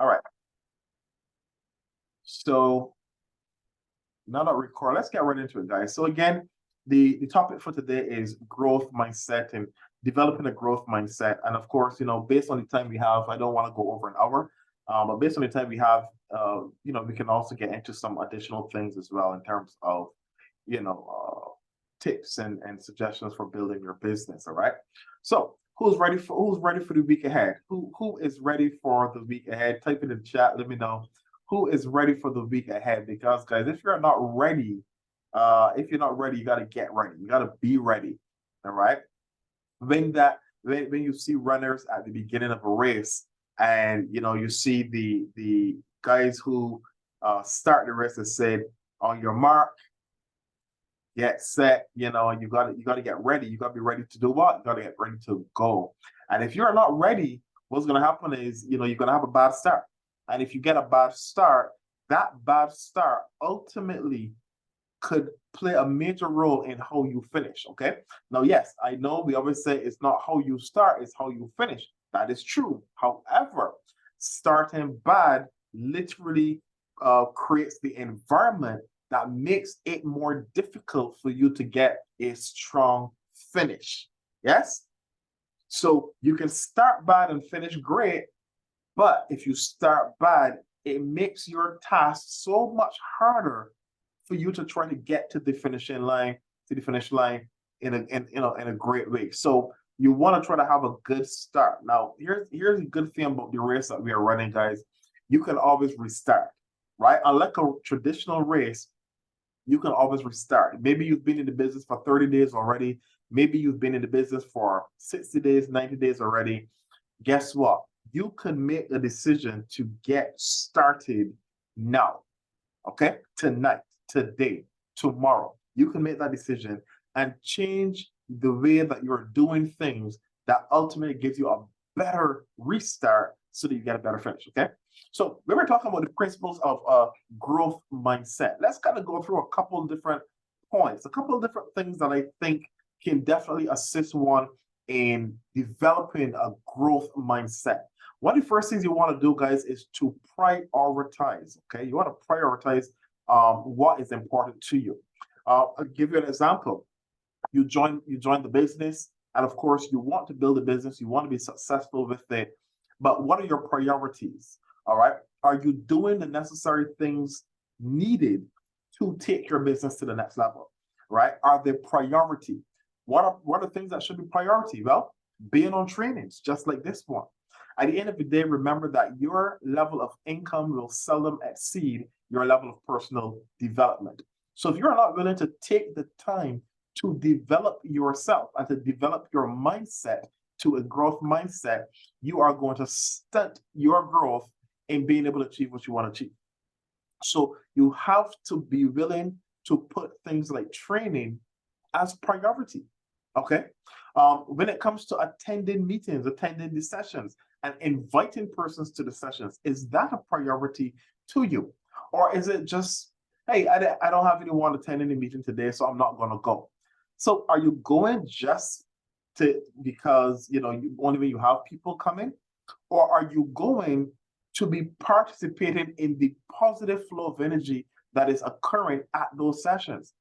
All right. So now that record, let's get right into it, guys. So again, the topic for today is growth mindset and developing a growth mindset. And of course, based on the time we have, I don't want to go over an hour. But based on the time we have, we can also get into some additional things as well in terms of, tips and suggestions for building your business. All right. So who's ready for the week ahead? Who is ready for the week ahead? Type in the chat. Let me know who is ready for the week ahead. Because guys, if you're not ready, you got to get ready. You got to be ready. All right. When you see runners at the beginning of a race, and you see the guys who start the race and said, on your mark, get set, you got to get ready. You got to be ready to do what? You got to get ready to go. And if you're not ready, what's going to happen is, you're going to have a bad start. And if you get a bad start, that bad start ultimately could play a major role in how you finish. Okay. Now, yes, I know we always say it's not how you start, it's how you finish. That is true. However, starting bad literally creates the environment that makes it more difficult for you to get a strong finish. Yes? So you can start bad and finish great, but if you start bad, it makes your task so much harder for you to try to get to the finish line in a great way. So you want to try to have a good start. Now, here's a good thing about the race that we are running, guys. You can always restart, right? Unlike a traditional race, you can always restart. Maybe you've been in the business for 30 days already. Maybe you've been in the business for 60 days, 90 days already. Guess what? You can make a decision to get started now. Okay? Tonight, today, tomorrow. You can make that decision and change the way that you're doing things that ultimately gives you a better restart so that you get a better finish. Okay? So we were talking about the principles of growth mindset. Let's kind of go through a couple of different points, a couple of different things that I think can definitely assist one in developing a growth mindset. One of the first things you want to do, guys, is to prioritize. Okay, you want to prioritize what is important to you. I'll give you an example. You join the business, and of course, you want to build a business. You want to be successful with it. But what are your priorities? All right. Are you doing the necessary things needed to take your business to the next level? Right? Are they priority? What are the things that should be priority? Well, being on trainings, just like this one. At the end of the day, remember that your level of income will seldom exceed your level of personal development. So if you're not willing to take the time to develop yourself and to develop your mindset to a growth mindset, you are going to stunt your growth in being able to achieve what you want to achieve. So you have to be willing to put things like training as priority. Okay. When it comes to attending meetings, attending the sessions, and inviting persons to the sessions, is that a priority to you? Or is it just, hey, I don't have anyone attending the meeting today, so I'm not going to go? So are you going just because only when you have people coming, or are you going to be participating in the positive flow of energy that is occurring at those sessions?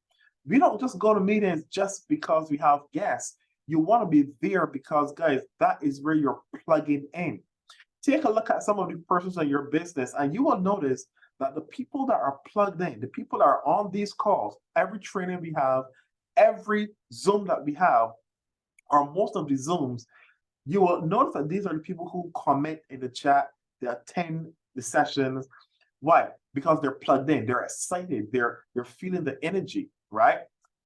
We don't just go to meetings just because we have guests. You want to be there because, guys, that is where you're plugging in. Take a look at some of the persons in your business, and you will notice that the people that are plugged in, the people that are on these calls, every training we have, every Zoom that we have, or most of the Zooms, you will notice that these are the people who comment in the chat, they attend the sessions. Why? Because they're plugged in, they're excited, they're feeling the energy, right?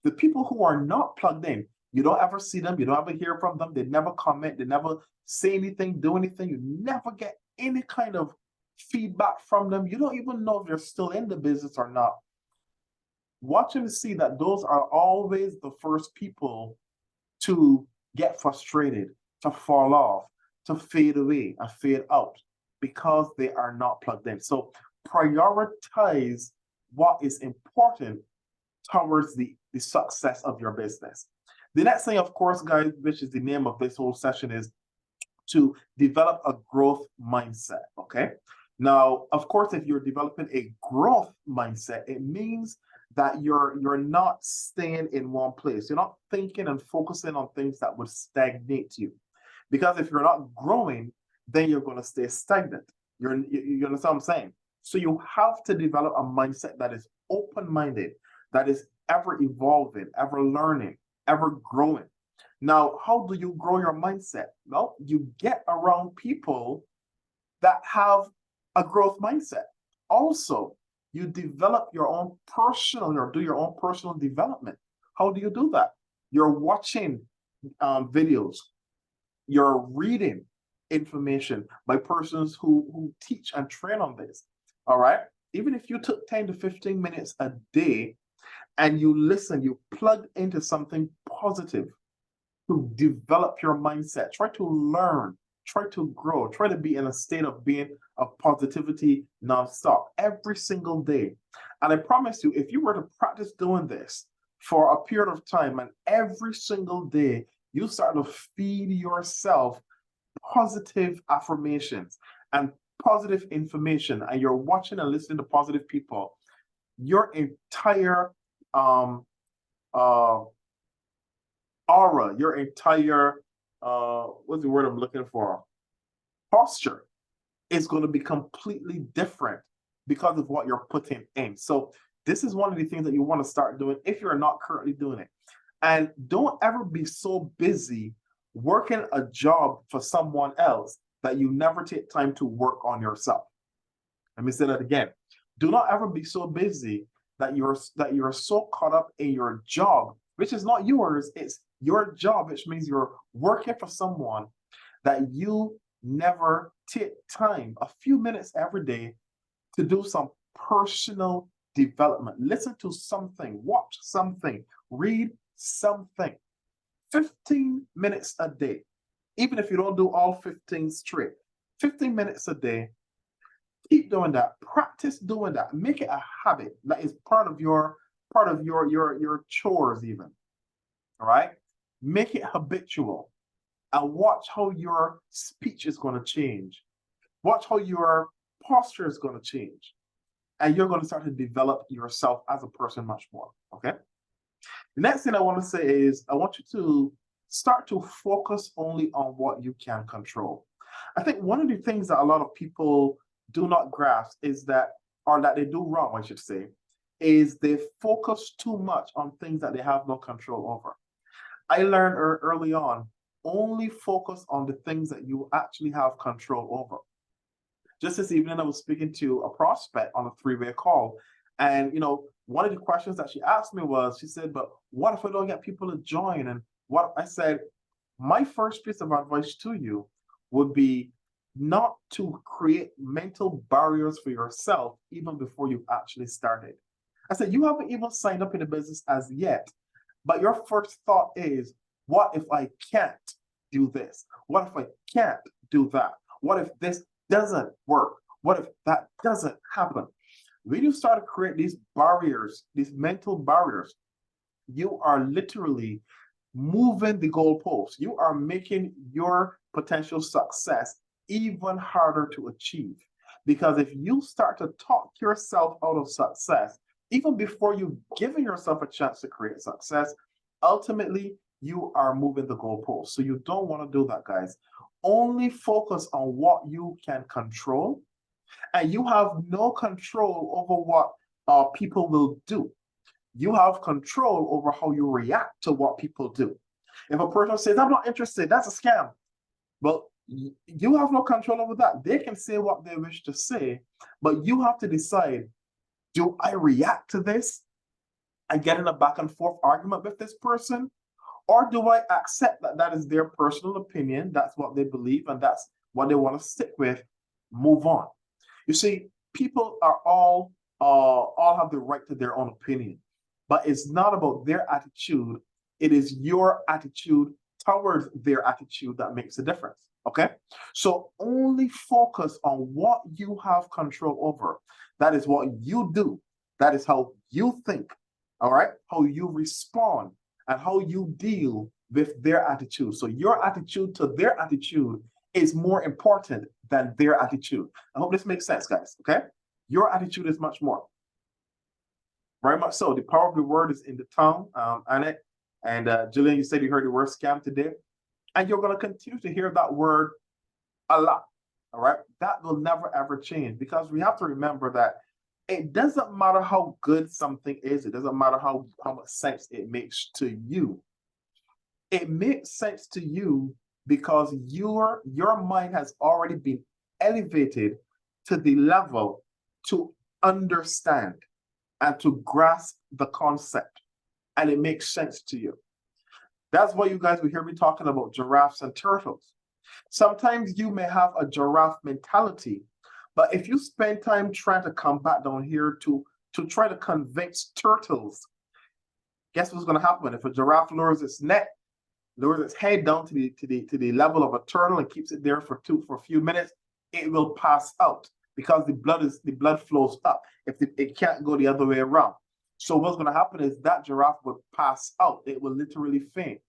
The people who are not plugged in, you don't ever see them, you don't ever hear from them, they never comment, they never say anything, do anything, you never get any kind of feedback from them. You don't even know if they're still in the business or not. Watch and see that those are always the first people to get frustrated, to fall off, to fade away and fade out because they are not plugged in. So prioritize what is important towards the success of your business. The next thing, of course, guys, which is the name of this whole session, is to develop a growth mindset. Okay. Now, of course, if you're developing a growth mindset, it means that you're not staying in one place. You're not thinking and focusing on things that would stagnate you. Because if you're not growing, then you're going to stay stagnant. You understand what I'm saying? So you have to develop a mindset that is open-minded, that is ever evolving, ever learning, ever growing. Now, how do you grow your mindset? Well, you get around people that have a growth mindset. Also, you develop your own personal or do your own personal development. How do you do that? You're watching videos, you're reading information by persons who teach and train on this. All right. Even if you took 10 to 15 minutes a day and you listen, you plug into something positive to develop your mindset, try to learn, try to grow, try to be in a state of being of positivity nonstop every single day. And I promise you, if you were to practice doing this for a period of time and every single day, you start to feed yourself positive affirmations and positive information, and you're watching and listening to positive people, your entire aura, your entire what's the word I'm looking for? Posture is going to be completely different because of what you're putting in. So this is one of the things that you want to start doing if you're not currently doing it. And don't ever be so busy working a job for someone else that you never take time to work on yourself. Let me say that again. Do not ever be so busy that you're so caught up in your job, which is not yours, it's your job, which means you're working for someone, that you never take time, a few minutes every day, to do some personal development. Listen to something, watch something, read something. 15 minutes a day. Even if you don't do all 15 straight, 15 minutes a day. Keep doing that. Practice doing that. Make it a habit that is part of your chores even. All right? Make it habitual and watch how your speech is going to change. Watch how your posture is going to change. And you're going to start to develop yourself as a person much more. Okay? The next thing I want to say is I want you to start to focus only on what you can control. I think one of the things that a lot of people do not grasp is that, or that they do wrong, I should say, is they focus too much on things that they have no control over. I learned early on, only focus on the things that you actually have control over. Just this evening, I was speaking to a prospect on a three-way call. And, one of the questions that she asked me was, she said, but what if I don't get people to join? And what I said, my first piece of advice to you would be not to create mental barriers for yourself even before you've actually started. I said, you haven't even signed up in the business as yet, but your first thought is, what if I can't do this? What if I can't do that? What if this doesn't work? What if that doesn't happen? When you start to create these barriers, these mental barriers, you are literally moving the goalposts. You are making your potential success even harder to achieve. Because if you start to talk yourself out of success, even before you've given yourself a chance to create success, ultimately you are moving the goalposts. So you don't want to do that, guys. Only focus on what you can control, and you have no control over what people will do. You have control over how you react to what people do. If a person says, I'm not interested, that's a scam. Well, you have no control over that. They can say what they wish to say, but you have to decide, do I react to this and get in a back and forth argument with this person? Or do I accept that that is their personal opinion, that's what they believe, and that's what they want to stick with, move on? You see, people are all have the right to their own opinion, but it's not about their attitude. It is your attitude towards their attitude that makes a difference. Okay? So only focus on what you have control over. That is what you do. That is how you think. All right? How you respond and how you deal with their attitude. So your attitude to their attitude is more important than their attitude. I hope this makes sense, guys. Okay, your attitude is much more. Very much so. The power of the word is in the tongue, Annette. And Jillian, you said you heard the word scam today. And you're going to continue to hear that word a lot. All right. That will never, ever change, because we have to remember that it doesn't matter how good something is. It doesn't matter how much sense it makes to you. It makes sense to you because your mind has already been elevated to the level to understand and to grasp the concept, and it makes sense to you. That's why you guys will hear me talking about giraffes and turtles. Sometimes you may have a giraffe mentality, but if you spend time trying to come back down here to try to convince turtles, guess what's going to happen? If a giraffe lowers its neck, lowers its head down to the level of a turtle and keeps it there for a few minutes, it will pass out, because the blood flows up. It can't go the other way around. So what's going to happen is that giraffe will pass out. It will literally faint.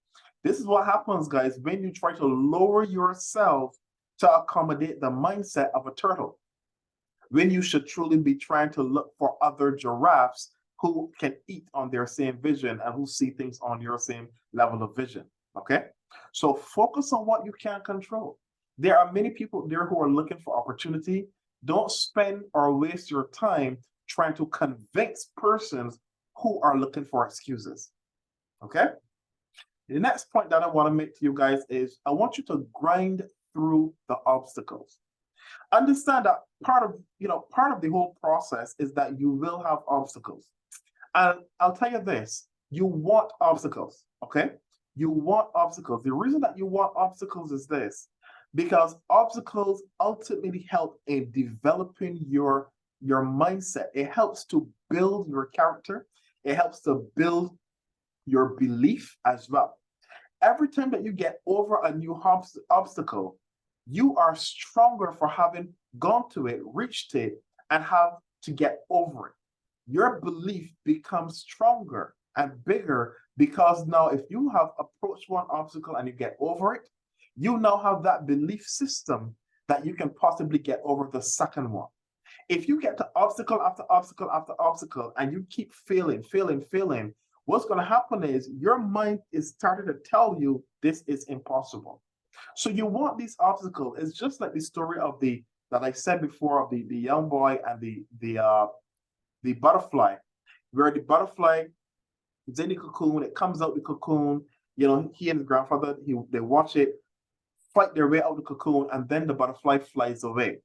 This is what happens, guys, when you try to lower yourself to accommodate the mindset of a turtle, when you should truly be trying to look for other giraffes who can eat on their same vision and who see things on your same level of vision. Okay? So focus on what you can control. There are many people there who are looking for opportunity. Don't spend or waste your time trying to convince persons who are looking for excuses. Okay? The next point that I want to make to you guys is I want you to grind through the obstacles. Understand that part of the whole process is that you will have obstacles. And I'll tell you this, you want obstacles, okay? You want obstacles. The reason that you want obstacles is this, because obstacles ultimately help in developing your mindset. It helps to build your character. It helps to build your belief as well. Every time that you get over a new obstacle, you are stronger for having gone to it, reached it, and have to get over it. Your belief becomes stronger and bigger, because now if you have approached one obstacle and you get over it, you now have that belief system that you can possibly get over the second one. If you get to obstacle after obstacle after obstacle and you keep failing, what's going to happen is your mind is starting to tell you this is impossible. So you want these obstacles. It's just like the story of that I said before, of the young boy and the butterfly, where the butterfly is in the cocoon, it comes out the cocoon, he and his grandfather, they watch it fight their way out of the cocoon, and then the butterfly flies away.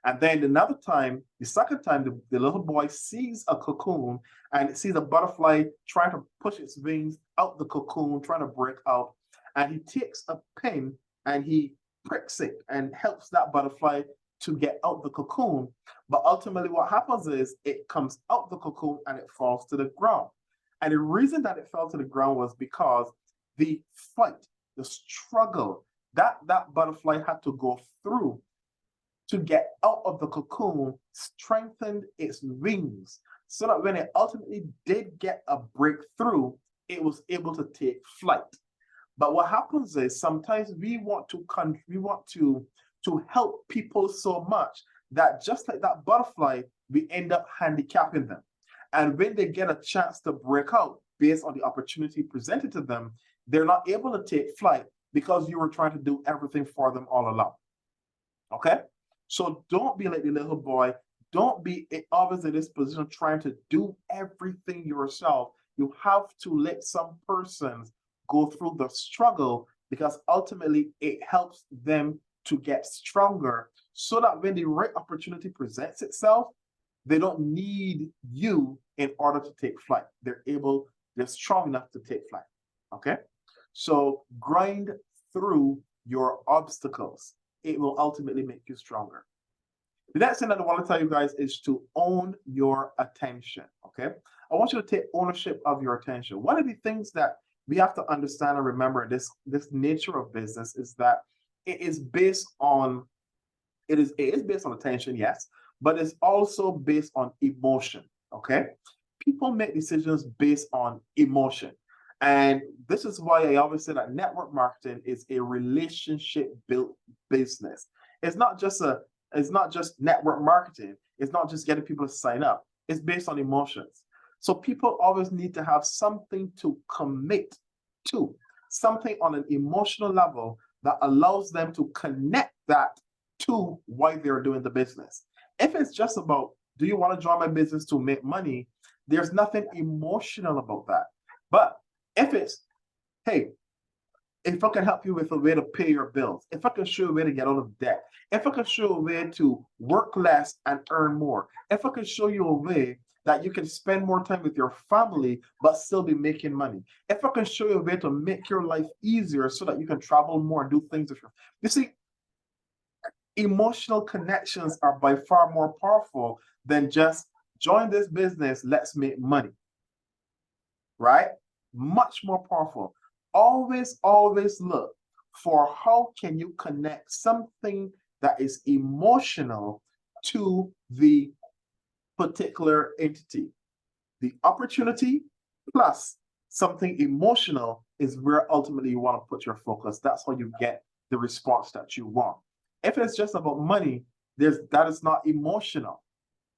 And then another time, the second time, the little boy sees a cocoon and sees a butterfly trying to push its wings out the cocoon, trying to break out. And he takes a pin and he pricks it and helps that butterfly to get out the cocoon. But ultimately what happens is it comes out the cocoon and it falls to the ground. And the reason that it fell to the ground was because the fight, the struggle that butterfly had to go through to get out of the cocoon strengthened its wings, so that when it ultimately did get a breakthrough, it was able to take flight. But what happens is sometimes we want to help people so much that just like that butterfly, we end up handicapping them. And when they get a chance to break out based on the opportunity presented to them, they're not able to take flight because you were trying to do everything for them all along. Okay? So don't be like the little boy. Don't be always in this position trying to do everything yourself. You have to let some persons go through the struggle, because ultimately it helps them to get stronger, so that when the right opportunity presents itself, they don't need you in order to take flight. They're strong enough to take flight. Okay? So grind through your obstacles. It will ultimately make you stronger. The next thing that I want to tell you guys is to own your attention. Okay? I want you to take ownership of your attention. One of the things that we have to understand and remember this nature of business is that it is based on attention, yes, but it's also based on emotion. Okay? People make decisions based on emotion. And this is why I always say that network marketing is a relationship built business. It's not just network marketing. It's not just getting people to sign up. It's based on emotions. So people always need to have something to commit to, something on an emotional level that allows them to connect that to why they're doing the business. If it's just about, do you want to join my business to make money? There's nothing emotional about that. But if it's, hey, if I can help you with a way to pay your bills, if I can show you a way to get out of debt, if I can show you a way to work less and earn more, if I can show you a way that you can spend more time with your family but still be making money, if I can show you a way to make your life easier so that you can travel more and do things with your, you see, emotional connections are by far more powerful than just join this business, let's make money, right? Much more powerful. Always look for how can you connect something that is emotional to the particular entity. The opportunity plus something emotional is where ultimately you want to put your focus. That's how you get the response that you want. If it's just about money, that is not emotional,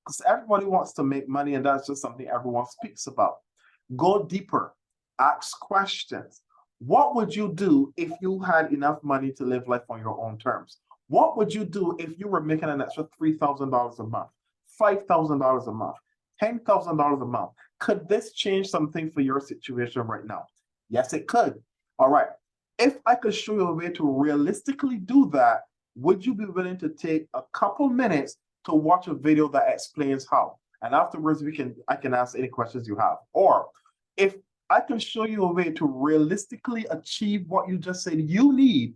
because everybody wants to make money and that's just something everyone speaks about. Go deeper, ask questions. What would you do if you had enough money to live life on your own terms? What would you do if you were making an extra $3,000 a month, $5,000 a month, $10,000 a month? Could this change something for your situation right now? Yes, it could. All right. If I could show you a way to realistically do that, would you be willing to take a couple minutes to watch a video that explains how? And afterwards, I can ask any questions you have. Or if I can show you a way to realistically achieve what you just said you need,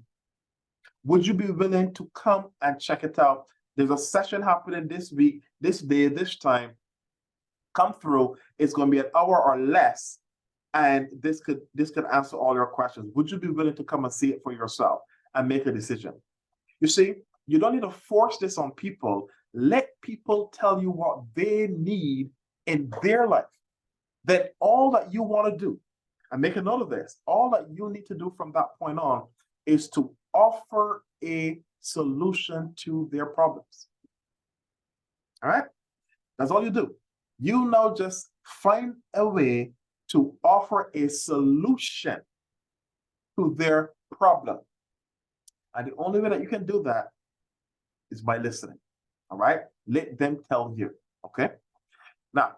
would you be willing to come and check it out? There's a session happening this week, this day, this time. Come through. It's going to be an hour or less, and this could answer all your questions. Would you be willing to come and see it for yourself and make a decision? You see, you don't need to force this on people. Let people tell you what they need in their life. Then all that you want to do, and make a note of this, all that you need to do from that point on is to offer a solution to their problems. All right? That's all you do. You now just find a way to offer a solution to their problem. And the only way that you can do that is by listening. All right? Let them tell you. Okay? Now,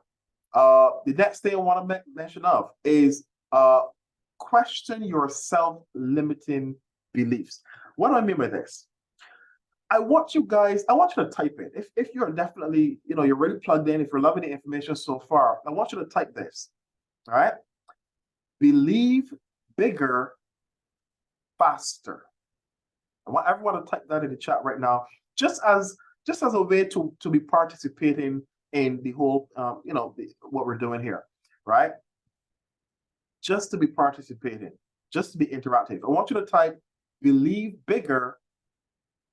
the next thing I want to mention of is question your self-limiting beliefs. What do I mean by this? I want you to type it. If you're definitely, you're really plugged in, if you're loving the information so far, I want you to type this. All right? Believe bigger, faster. I want everyone to type that in the chat right now, just as a way to be participating in the whole, what we're doing here, right? Just to be participating, just to be interactive. I want you to type believe bigger,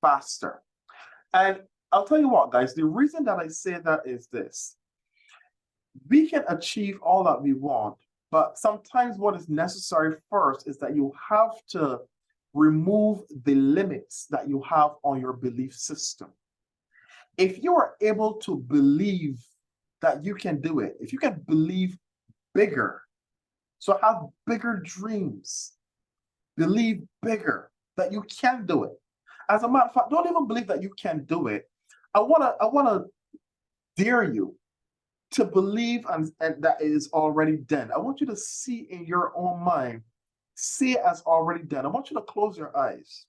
faster. And I'll tell you what, guys, the reason that I say that is this. We can achieve all that we want, but sometimes what is necessary first is that you have to remove the limits that you have on your belief system. If you are able to believe that you can do it, if you can believe bigger, so have bigger dreams, believe bigger that you can do it. As a matter of fact, don't even believe that you can do it. I wanna dare you to believe and that it is already done. I want you to see in your own mind, see it as already done. I want you to close your eyes.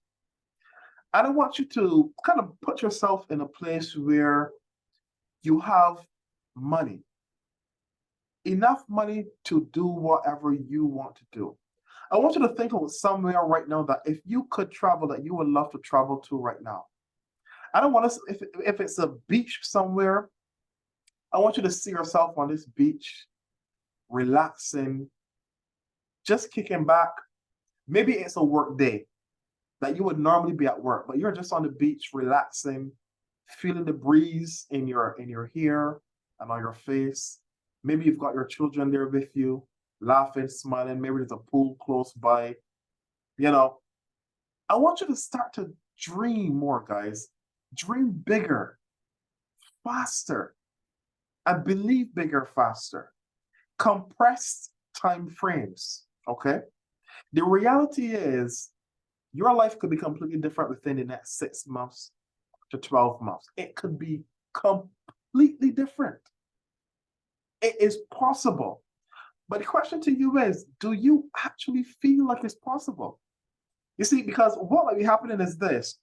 And I want you to kind of put yourself in a place where you have money, enough money to do whatever you want to do. I want you to think of somewhere right now that if you could travel, that you would love to travel to right now. I don't want to, if it's a beach somewhere, I want you to see yourself on this beach, relaxing, just kicking back. Maybe it's a work day that you would normally be at work, but you're just on the beach, relaxing, feeling the breeze in your hair and on your face. Maybe you've got your children there with you, laughing, smiling. Maybe there's a pool close by. I want you to start to dream more, guys. Dream bigger, faster, and believe bigger, faster. Compressed time frames. Okay. The reality is your life could be completely different within the next 6 months to 12 months. It could be completely different. It is possible. But the question to you is, do you actually feel like it's possible? You see, because what might be happening is this.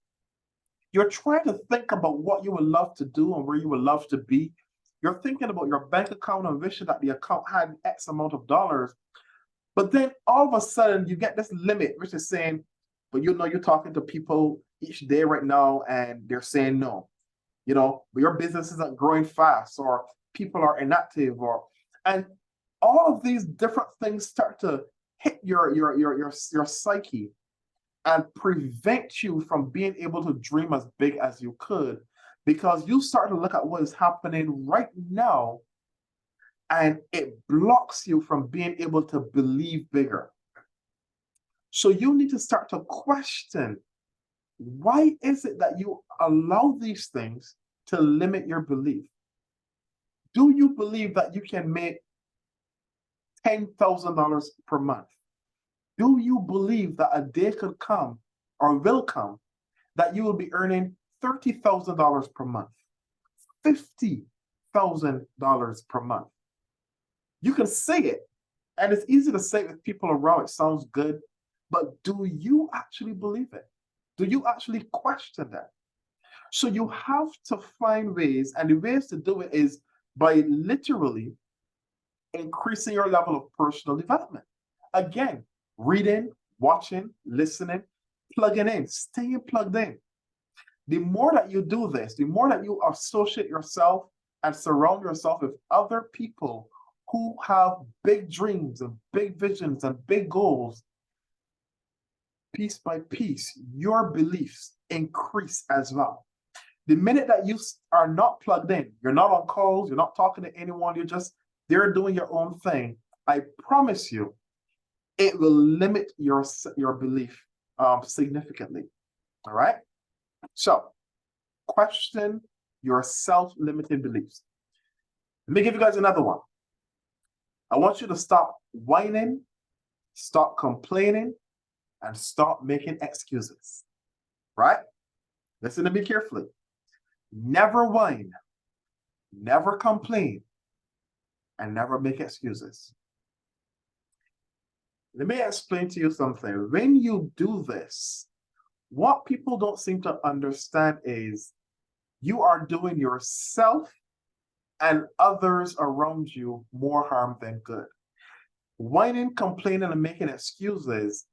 You're trying to think about what you would love to do and where you would love to be. You're thinking about your bank account and wishing that the account had X amount of dollars. But then all of a sudden you get this limit, which is saying, but you're talking to people each day right now and they're saying no. But your business isn't growing fast, or people are inactive, and all of these different things start to hit your psyche and prevent you from being able to dream as big as you could, because you start to look at what is happening right now and it blocks you from being able to believe bigger. So you need to start to question, why is it that you allow these things to limit your belief? Do you believe that you can make $10,000 per month? Do you believe that a day could come or will come that you will be earning $30,000 per month, $50,000 per month? You can say it, and it's easy to say it with people around. It sounds good, but do you actually believe it? Do you actually question that? So you have to find ways, and the ways to do it is by literally increasing your level of personal development. Again, reading, watching, listening, plugging in, staying plugged in. The more that you do this, the more that you associate yourself and surround yourself with other people who have big dreams and big visions and big goals, piece by piece, your beliefs increase as well. The minute that you are not plugged in, you're not on calls, you're not talking to anyone, you're just there doing your own thing, I promise you, it will limit your belief significantly. All right? So, question your self-limiting beliefs. Let me give you guys another one. I want you to stop whining, stop complaining, and stop making excuses. Right? Listen to me carefully. Never whine, never complain, and never make excuses. Let me explain to you something. When you do this, what people don't seem to understand is you are doing yourself and others around you more harm than good. Whining, complaining, and making excuses,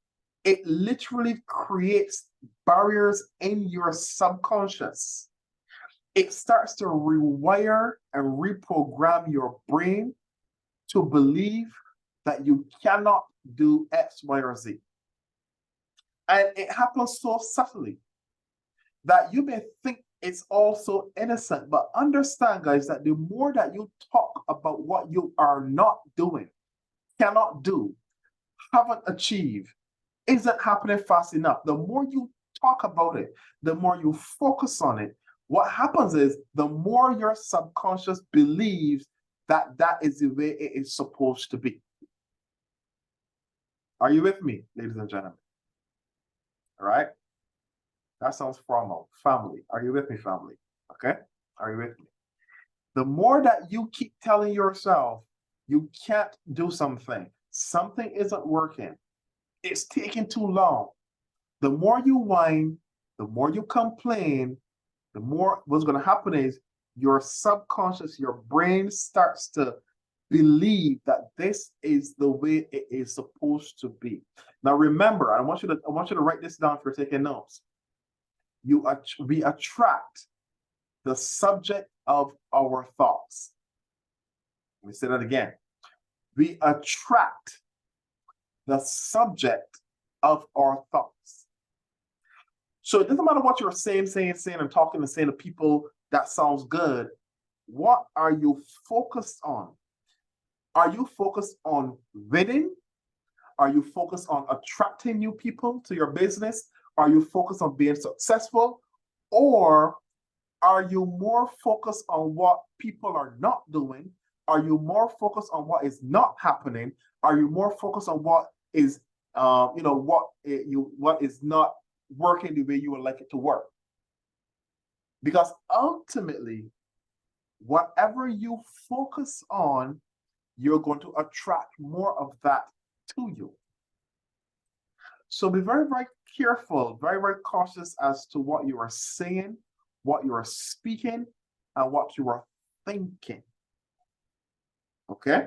it literally creates barriers in your subconscious. It starts to rewire and reprogram your brain to believe that you cannot do X, Y, or Z. And it happens so subtly that you may think it's also innocent, but understand, guys, that the more that you talk about what you are not doing, cannot do, haven't achieved, isn't happening fast enough, the more you talk about it, the more you focus on it, what happens is the more your subconscious believes that that is the way it is supposed to be. Are you with me, ladies and gentlemen? All right? That sounds formal. Family. Are you with me, family? Okay? Are you with me? The more that you keep telling yourself you can't do something isn't working, it's taking too long, the more you whine, the more you complain, the more what's going to happen is your subconscious, your brain starts to believe that this is the way it is supposed to be. Now, remember, I want you to write this down if you're taking notes. We attract the subject of our thoughts. Let me say that again. We attract the subject of our thoughts. So it doesn't matter what you're saying, and talking and saying to people that sounds good. What are you focused on? Are you focused on winning? Are you focused on attracting new people to your business? Are you focused on being successful? Or Are you more focused on what people are not doing? Are you more focused on what is not happening? Are you more focused on what is, what is not working the way you would like it to work? Because ultimately, whatever you focus on, you're going to attract more of that to you. So be very, very careful, very, very cautious as to what you are saying, what you are speaking, and what you are thinking. Okay?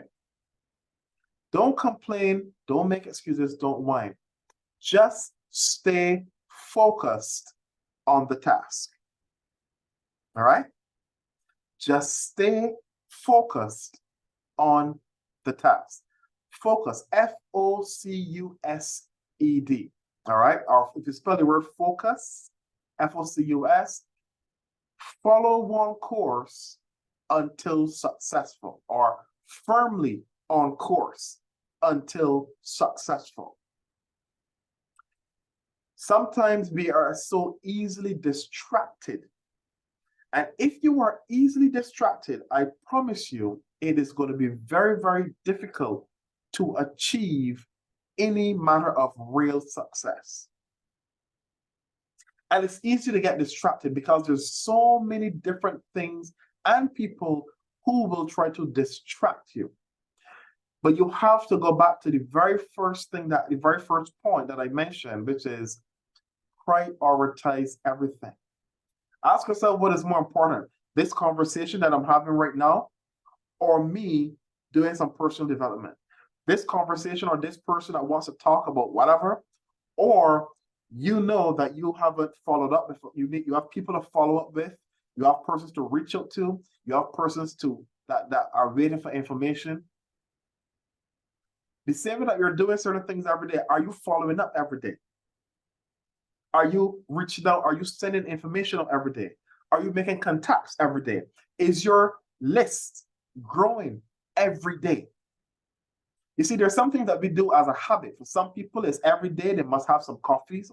Don't complain, don't make excuses, don't whine. Just stay focused on the task. All right? Just stay focused on the task. Focus, Focused. All right? Or if you spell the word focus, Focus, follow one course until successful, or firmly on course until successful. Sometimes we are so easily distracted. And if you are easily distracted, I promise you, it is going to be very, very difficult to achieve any manner of real success. And it's easy to get distracted because there's so many different things and people who will try to distract you. But you have to go back to the very first point that I mentioned, which is prioritize everything. Ask yourself, what is more important, this conversation that I'm having right now, or me doing some personal development? This conversation or this person that wants to talk about whatever, or you know that you haven't followed up with, you have people to follow up with, you have persons to reach out to, you have persons that are waiting for information. The same way that you're doing certain things every day, are you following up every day? Are you reaching out? Are you sending information out every day? Are you making contacts every day? Is your list growing every day? You see, there's something that we do as a habit. For some people, it's every day they must have some coffee.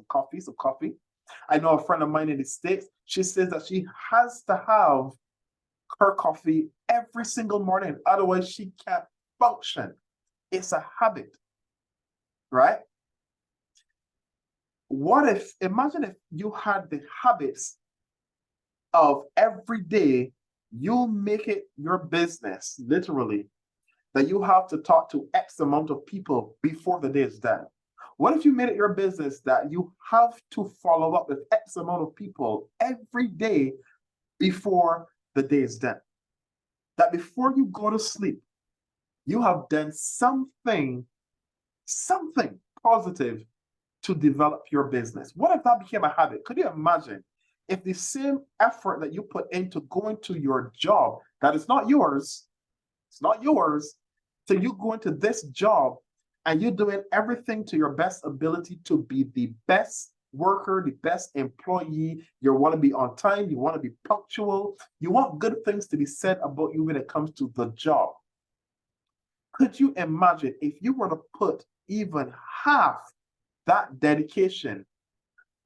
I know a friend of mine in the States, she says that she has to have her coffee every single morning. Otherwise, she can't function. It's a habit, right? Imagine if you had the habits of every day, you make it your business, literally, that you have to talk to X amount of people before the day is done. What if you made it your business that you have to follow up with X amount of people every day before the day is done? That before you go to sleep, you have done something positive to develop your business. What if that became a habit? Could you imagine if the same effort that you put into going to your job that is not yours, so you go into this job and you're doing everything to your best ability to be the best worker, the best employee. You want to be on time, you want to be punctual, you want good things to be said about you when it comes to the job. Could you imagine if you were to put even half that dedication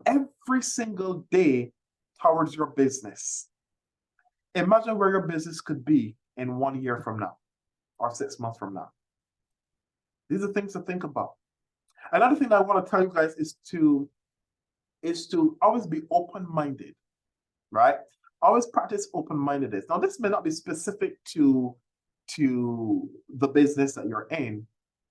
every single day towards your business? Imagine where your business could be in 1 year from now or 6 months from now. These are things to think about. Another thing that I want to tell you guys is to always be open-minded, right? Always practice open-mindedness. Now, this may not be specific to the business that you're in,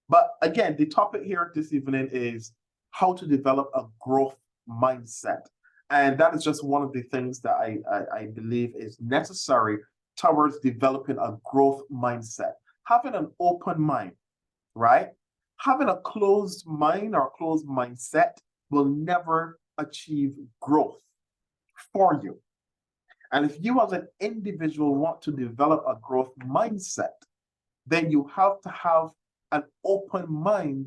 but again, the topic here this evening is how to develop a growth mindset. And that is just one of the things that I believe is necessary towards developing a growth mindset. Having an open mind, right? Having a closed mind or closed mindset will never achieve growth for you. And if you as an individual want to develop a growth mindset, then you have to have an open mind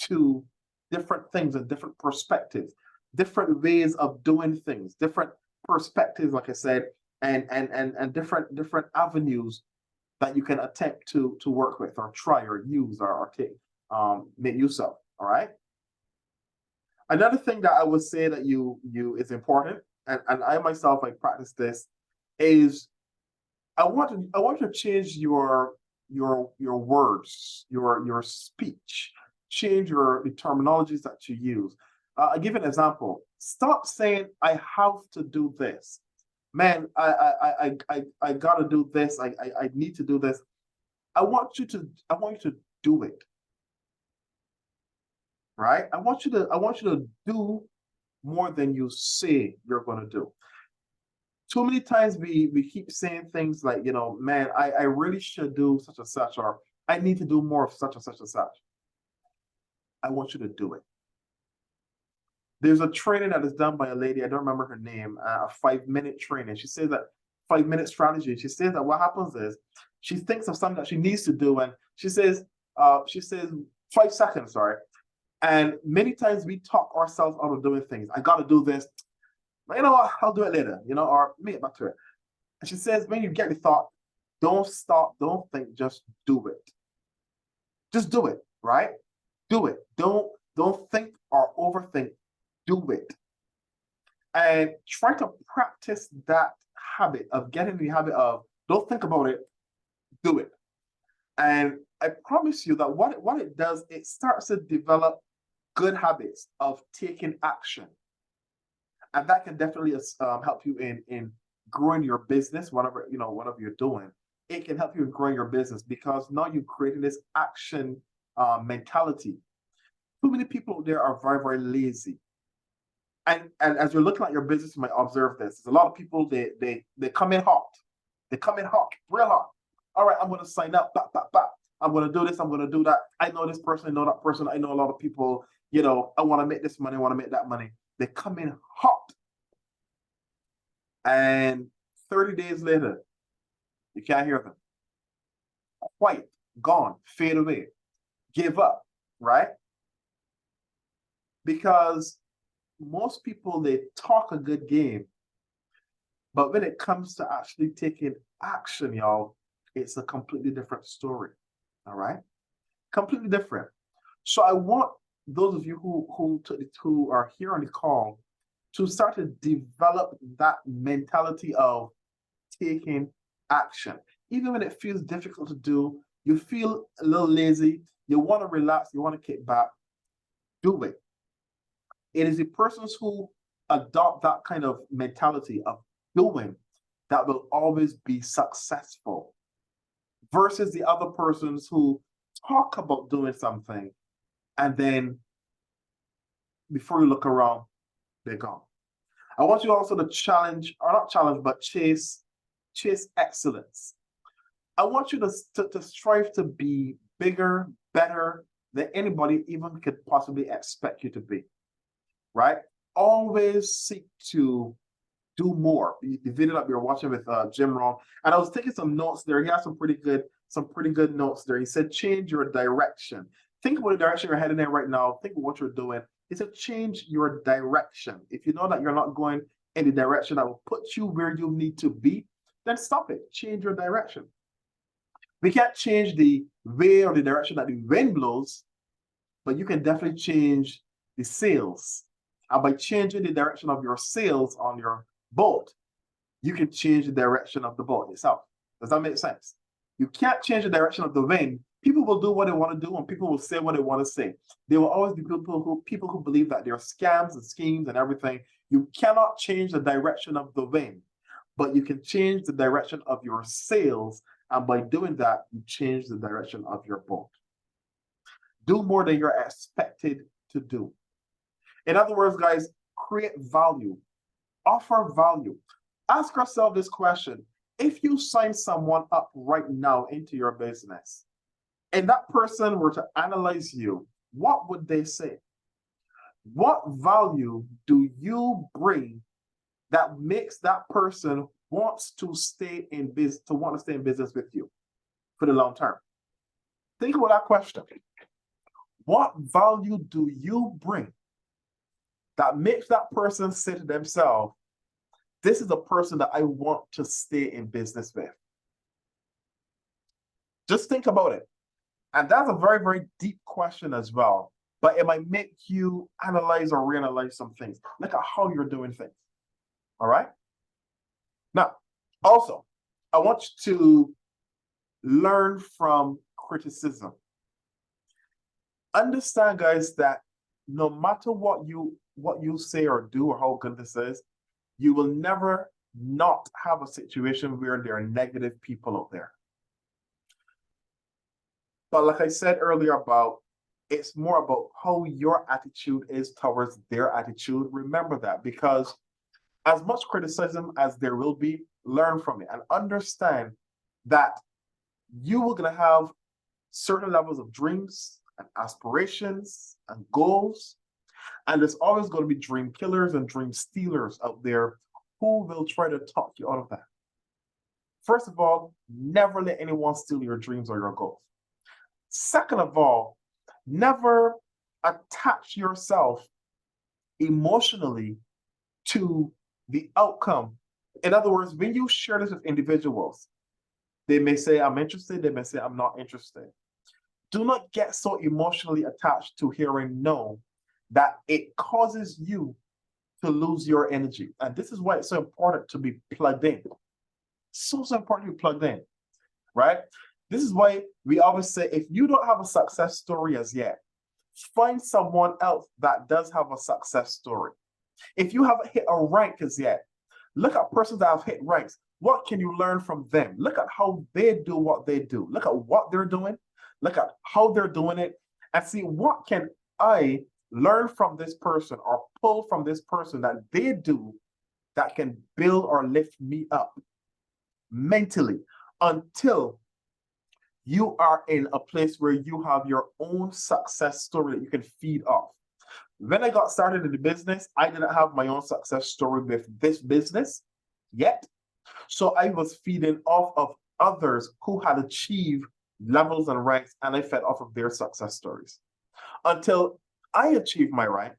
to different things and different perspectives, different ways of doing things, different perspectives, like I said, and different avenues that you can attempt to work with or try or use or take make use of. All right. Another thing that I would say that you is important, and I myself I practice this, is I want you to change your words, your speech, change the terminologies that you use. I'll give an example. Stop saying I have to do this. Man, I gotta do this. I need to do this. I want you to do it. Right? I want you to do more than you say you're gonna do. Too many times we keep saying things like, man, I really should do such and such, or I need to do more of such and such and such. I want you to do it. There's a training that is done by a lady, I don't remember her name, a 5-minute training. She says that 5-minute strategy. She says that what happens is she thinks of something that she needs to do, and she says 5 seconds, sorry. And many times we talk ourselves out of doing things. I gotta do this. But you know what? I'll do it later, or make it back to it. And she says, when you get the thought, don't stop, don't think, just do it. Just do it, right? Do it. Don't think or overthink. Do it. And try to practice that habit of getting the habit of don't think about it, do it. And I promise you that what it does, it starts to develop good habits of taking action. And that can definitely help you in growing your business, whatever you're doing. It can help you in growing your business because now you're creating this action mentality. Too many people there are very, very lazy. And as you're looking at your business, you might observe this. There's a lot of people, they come in hot. They come in hot, real hot. All right, I'm going to sign up. I'm going to do this. I'm going to do that. I know this person. I know that person. I know a lot of people. I want to make this money. I want to make that money. They come in hot. And 30 days later, you can't hear them. Quiet, gone, fade away, give up, right? Because most people, they talk a good game, but when it comes to actually taking action, y'all, it's a completely different story. All right, completely different. So I want those of you who are here on the call to start to develop that mentality of taking action. Even when it feels difficult to do, you feel a little lazy, you want to relax, you want to kick back, do it. It is the persons who adopt that kind of mentality of doing that will always be successful versus the other persons who talk about doing something and then before you look around, they're gone. I want you also to challenge, or not challenge, but chase excellence. I want you to strive to be bigger, better than anybody even could possibly expect you to be, right? Always seek to do more. The video that we were watching with Jim Rohn, and I was taking some notes there. He has some pretty good notes there. He said, change your direction. Think about the direction you're heading in right now. Think of what you're doing. He said, change your direction. If you know that you're not going in the direction that will put you where you need to be, then stop it. Change your direction. We can't change the way or the direction that the wind blows, but you can definitely change the sails. And by changing the direction of your sails on your boat, you can change the direction of the boat itself. Does that make sense? You can't change the direction of the wind. People will do what they want to do and people will say what they want to say. There will always be people who believe that there are scams and schemes and everything. You cannot change the direction of the wind, but you can change the direction of your sails. And by doing that, you change the direction of your boat. Do more than you're expected to do. In other words, guys, create value, offer value. Ask yourself this question. If you sign someone up right now into your business, and that person were to analyze you, what would they say? What value do you bring that makes that person wants to stay in business, with you for the long term? Think about that question. What value do you bring that makes that person say to themselves, this is a person that I want to stay in business with? Just think about it. And that's a very, very deep question as well. But it might make you analyze or reanalyze some things. Look at how you're doing things. All right? Now, Also, I want you to learn from criticism. Understand, guys, that no matter what you say or do or how good this is, you will never not have a situation where there are negative people out there. But like I said earlier about, it's more about how your attitude is towards their attitude. Remember that, because as much criticism as there will be, learn from it and understand that you are going to have certain levels of dreams and aspirations and goals. And there's always going to be dream killers and dream stealers out there who will try to talk you out of that. First of all, never let anyone steal your dreams or your goals. Second of all, never attach yourself emotionally to the outcome. In other words, when you share this with individuals, they may say, I'm interested, they may say, I'm not interested. Do not get so emotionally attached to hearing no that it causes you to lose your energy. And this is why it's so important to be plugged in. So important to be plugged in, right? This is why we always say, if you don't have a success story as yet, find someone else that does have a success story. If you haven't hit a rank as yet, look at persons that have hit ranks. What can you learn from them? Look at how they do what they do. Look at what they're doing. Look at how they're doing it, and see, what can I learn from this person or pull from this person that they do that can build or lift me up mentally, until you are in a place where you have your own success story that you can feed off. When I got started in the business, I didn't have my own success story with this business yet. So I was feeding off of others who had achieved levels and ranks, and I fed off of their success stories. Until I achieved my rank,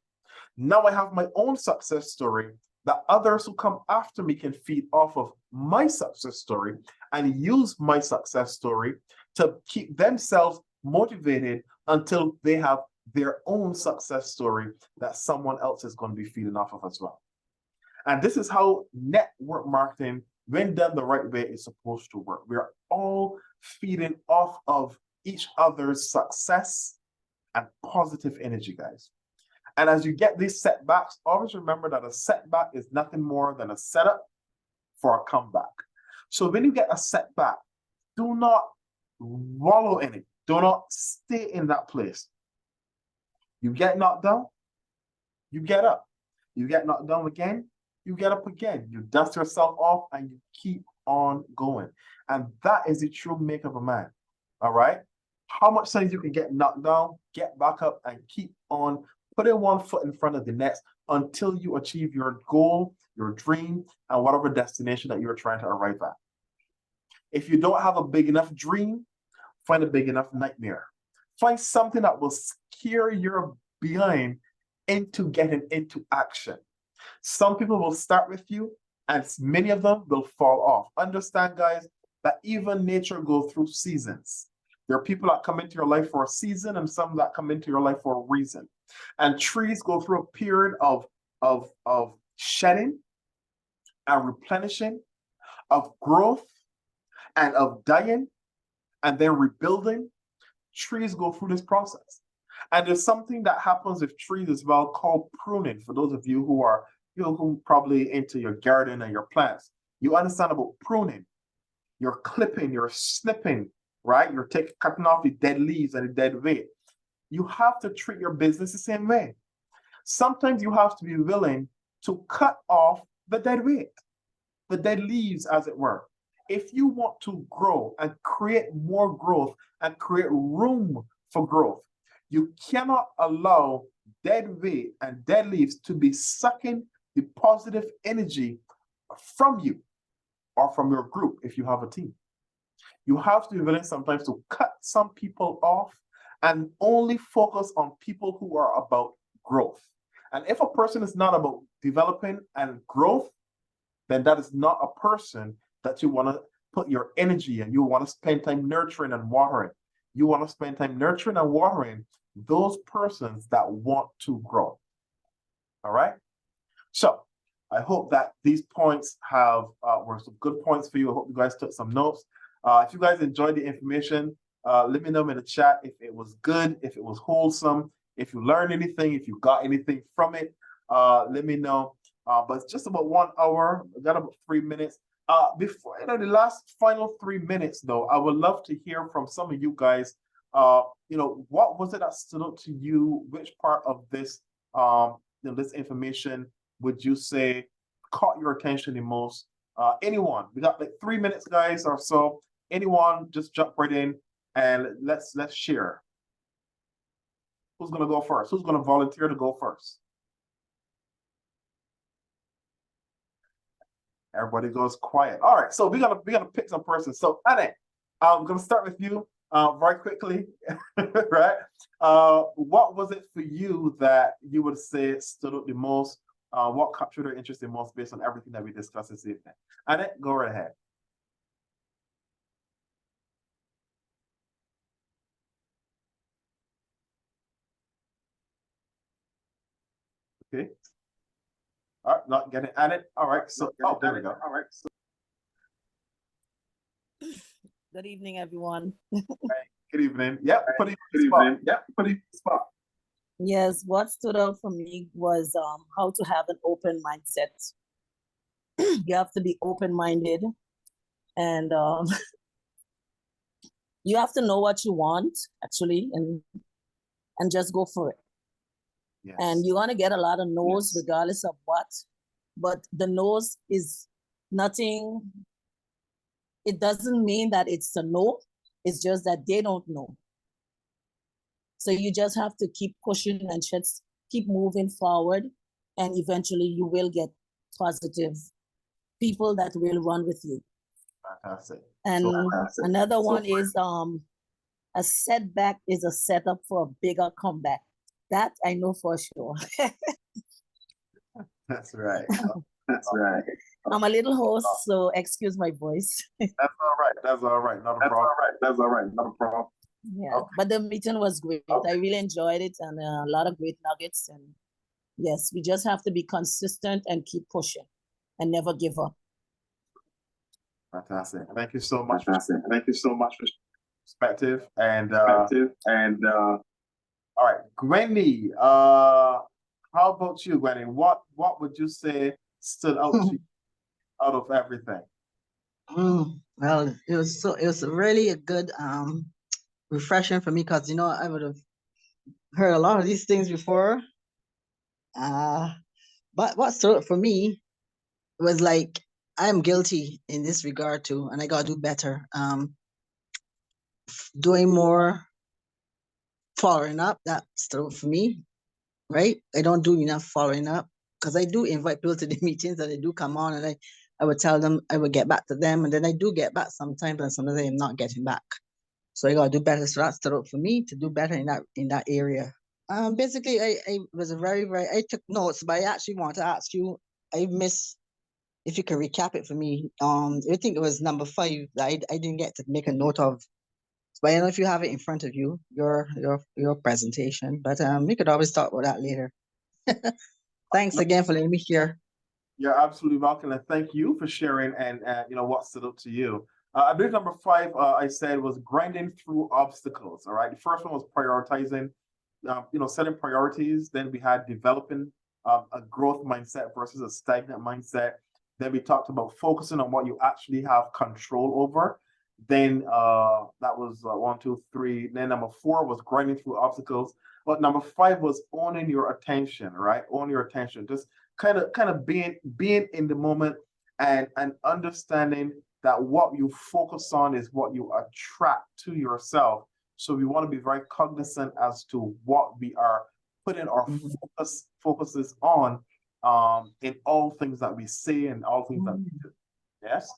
now I have my own success story that others who come after me can feed off of my success story and use my success story to keep themselves motivated until they have their own success story that someone else is going to be feeding off of as well. And this is how network marketing, when done the right way, is supposed to work. We're all feeding off of each other's success and positive energy, guys. And as you get these setbacks, always remember that a setback is nothing more than a setup for a comeback. So when you get a setback, do not wallow in it. Do not stay in that place. You get knocked down, you get up. You get knocked down again, you get up again. You dust yourself off and you keep on going. And that is the true make of a man. All right? How much times you can get knocked down, get back up, and keep on putting one foot in front of the next until you achieve your goal, your dream, and whatever destination that you're trying to arrive at. If you don't have a big enough dream, find a big enough nightmare. Find something that will scare your behind into getting into action. Some people will start with you, and many of them will fall off. Understand, guys, that even nature goes through seasons. There are people that come into your life for a season and some that come into your life for a reason. And trees go through a period of shedding and replenishing, of growth and of dying, and then rebuilding. Trees go through this process. And there's something that happens with trees as well called pruning. For those of you who are, who probably into your garden and your plants, you understand about pruning. You're clipping, you're snipping, right? You're cutting off the dead leaves and the dead weight. You have to treat your business the same way. Sometimes you have to be willing to cut off the dead weight, the dead leaves, as it were. If you want to grow and create more growth and create room for growth, you cannot allow dead weight and dead leaves to be sucking the positive energy from you or from your group if you have a team. You have to be willing sometimes to cut some people off and only focus on people who are about growth. And if a person is not about developing and growth, then that is not a person that you want to put your energy in. You want to spend time nurturing and watering. You want to spend time nurturing and watering those persons that want to grow. All right? So I hope that these points have were some good points for you. I hope you guys took some notes. If you guys enjoyed the information, let me know in the chat if it was good, if it was wholesome, if you learned anything, if you got anything from it. Let me know. But it's just about 1 hour. I got about 3 minutes. Before the last final 3 minutes, though, I would love to hear from some of you guys. What was it that stood out to you? Which part of this, this information would you say caught your attention the most? Anyone? We got like 3 minutes, guys, or so. Anyone, just jump right in and let's share. Who's gonna go first? Who's gonna volunteer to go first? Everybody goes quiet. All right, so we gotta pick some person. So Anne, I'm gonna start with you very quickly, right? What was it for you that you would say stood out the most? What captured your interest the most based on everything that we discussed this evening? Anne, go right ahead. Okay. All right, not getting at it. All right, so there we go. All right. So, good evening, everyone. Good evening. Yep. Good evening. Yep. Put it spot. Yes, what stood out for me was how to have an open mindset. You have to be open-minded, and you have to know what you want actually, and just go for it. Yes. And you're gonna get a lot of no's, yes, regardless of what. But the no's is nothing. It doesn't mean that it's a no. It's just that they don't know. So you just have to keep pushing and just keep moving forward, and eventually you will get positive people that will run with you. Fantastic. And another one is a setback is a setup for a bigger comeback. That I know for sure. That's right. That's right. I'm a little hoarse, so excuse my voice. That's all right. That's all right. Not a problem. That's all right. Not a problem. Yeah, okay. But the meeting was great. Okay. I really enjoyed it, and a lot of great nuggets. And yes, we just have to be consistent and keep pushing and never give up. Fantastic. Thank you so much. Fantastic. Thank you so much for perspective. And all right, Gwenny, how about you, Gwenny? What would you say stood out to you out of everything? Well, it was really a good refreshing for me, because I would have heard a lot of these things before. But what stood out for me was like, I am guilty in this regard too, and I gotta do better. Doing more following up, that stood out for me, right? I don't do enough following up, because I do invite people to the meetings, and they do come on, and I would tell them I would get back to them, and then I do get back sometimes, and sometimes I am not getting back. So I gotta do better. So that stood out for me, to do better in that area. Basically, I was I took notes, but I actually want to ask you, I missed, if you can recap it for me. I think it was number 5 that I didn't get to make a note of. But I don't know if you have it in front of you, your presentation. But we could always talk about that later. Thanks again for letting me share. You're absolutely welcome, and thank you for sharing and what stood out to you. I believe number 5 I said was grinding through obstacles. All right, the first one was prioritizing, setting priorities. Then we had developing a growth mindset versus a stagnant mindset. Then we talked about focusing on what you actually have control over. Then that was 1, 2, 3. Then number 4 was grinding through obstacles. But number 5 was owning your attention, right? Own your attention. Just kind of being in the moment and understanding that what you focus on is what you attract to yourself. So we want to be very cognizant as to what we are putting our focuses on in all things that we say and all things that we do. Yes.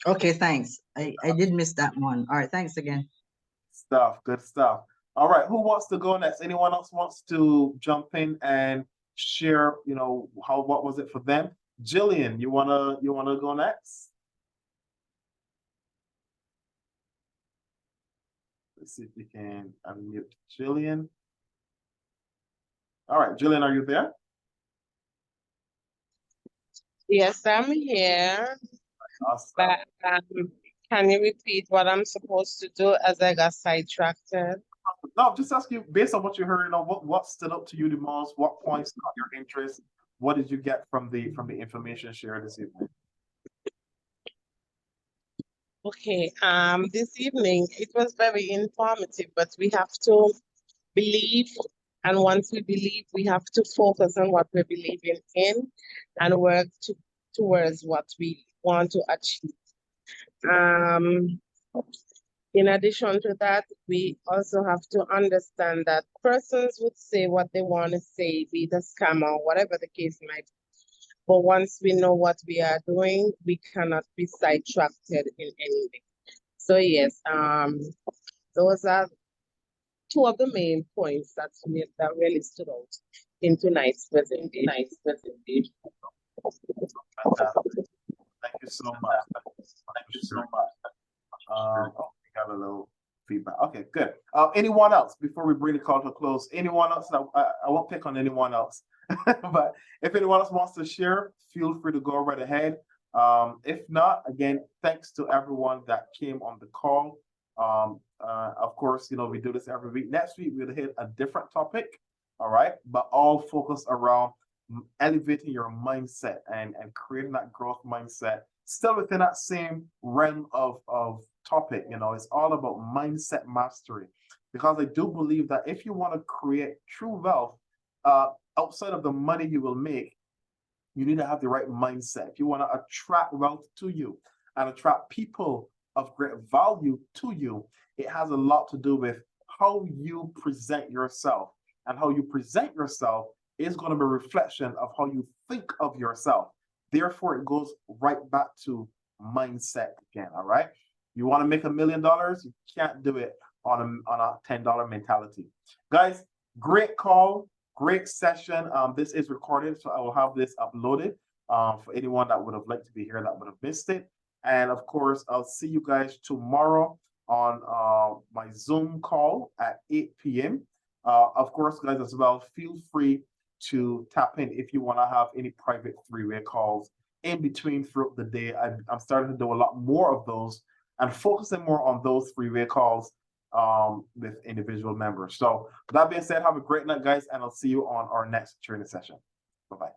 Okay, thanks. I did miss that one. All right, thanks again. Good stuff. All right, who wants to go next? Anyone else wants to jump in and share, what was it for them? Jillian, you wanna go next? Let's see if we can unmute Jillian. All right, Jillian, are you there? Yes, I'm here, Awesome. but can you repeat what I'm supposed to do as I got sidetracked? No, just ask you based on what you heard, what stood up to you the most, what points caught your interest, what did you get from the information shared this evening? Okay, this evening it was very informative, but we have to believe, and once we believe, we have to focus on what we're believing in and work towards what we want to achieve. In addition to that, we also have to understand that persons would say what they want to say, be it a scam or whatever the case might be. But once we know what we are doing, we cannot be sidetracked in anything. So yes, those are two of the main points that really stood out in tonight's presentation. Thank you so much. Thank you so much. We got a little feedback. Okay, good. Anyone else before we bring the call to a close? Anyone else? I won't pick on anyone else, but if anyone else wants to share, feel free to go right ahead. If not, again, thanks to everyone that came on the call. Of course, we do this every week. Next week, we'll hit a different topic, all right? But all focused around elevating your mindset and creating that growth mindset, still within that same realm of topic. It's all about mindset mastery, because I do believe that if you want to create true wealth outside of the money you will make, you need to have the right mindset. If you want to attract wealth to you and attract people of great value to you, it has a lot to do with how you present yourself. And how you present yourself is going to be a reflection of how you think of yourself. Therefore, it goes right back to mindset again, all right? You want to make $1 million? You can't do it on a $10 mentality. Guys, great call, great session. This is recorded, so I will have this uploaded for anyone that would have liked to be here that would have missed it. And of course, I'll see you guys tomorrow on my Zoom call at 8 p.m. Of course, guys, as well, feel free to tap in if you want to have any private three-way calls in between throughout the day. I'm starting to do a lot more of those and focusing more on those three-way calls with individual members. So with that being said, have a great night, guys, and I'll see you on our next training session. Bye-bye.